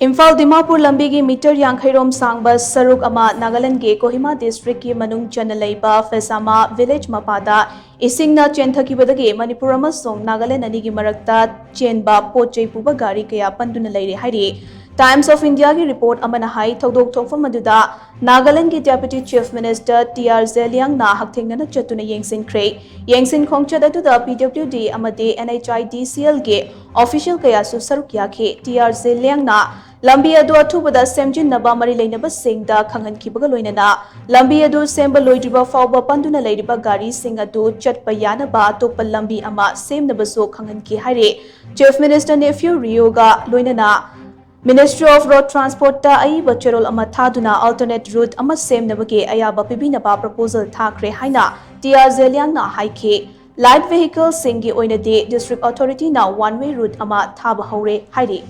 इम्फाल दिमापुर लंबी की मीटर यांखैरोम सांग सरुक अमा नागालैंड के कोहिमा डिस्ट्रिक्ट की मनुंग चनलैबा फेसामा विलेज मपादा इसिंगना चेंथकिबदगे मणिपुर अमसोंग नागालैंड अनी की मरक्ता चेनबा पोचै पुबा गाड़ी कया पंदुना लैरे हाइरे टाइम्स ऑफ इंडिया की रिपोर्ट अमना हाई थौदोक थोफम मदुदा नागालैंड की deputy chief minister TR Zeliang ना हकथेंगना चतुना येंगसिनख्रे येंगसिन खोंगचद अदुदा पीडब्ल्यूडी अमदे एनएचआईडीसीएल के ऑफिशियल कयासु सरुक याखे टीआर जेलियांग ना लंबी अदु अथुबदा सेमजिनबा मरी लेनबा सिंगदा खंगनखिबगा लोइनना लंबी अदु सेमबा लोइद्रिबा फावबा पंदुना लेरिबा गाड़ी सिंग अदु चटपा यानबा अतोप्पा लंबी अमा सेमनबसो खंगनखि हाइरे चीफ मिनिस्टर नेफ्यू रियोगा लोइनना मिनिस्ट्री ऑफ रोड ट्रांसपोर्ट अईब चेरोल अमा थादुना अल्टरनेट रूट अमा सेमनबगे अयाबा पिबिनबा प्रपोजल थाखरे हाइना टीआर जेलियांगना हाइखे लाइट व्हीकल सिंगी ओइनदे डिस्ट्रिक्ट अथॉरिटी ना वन वे रूट अमा थाबा हौरे हाइरे।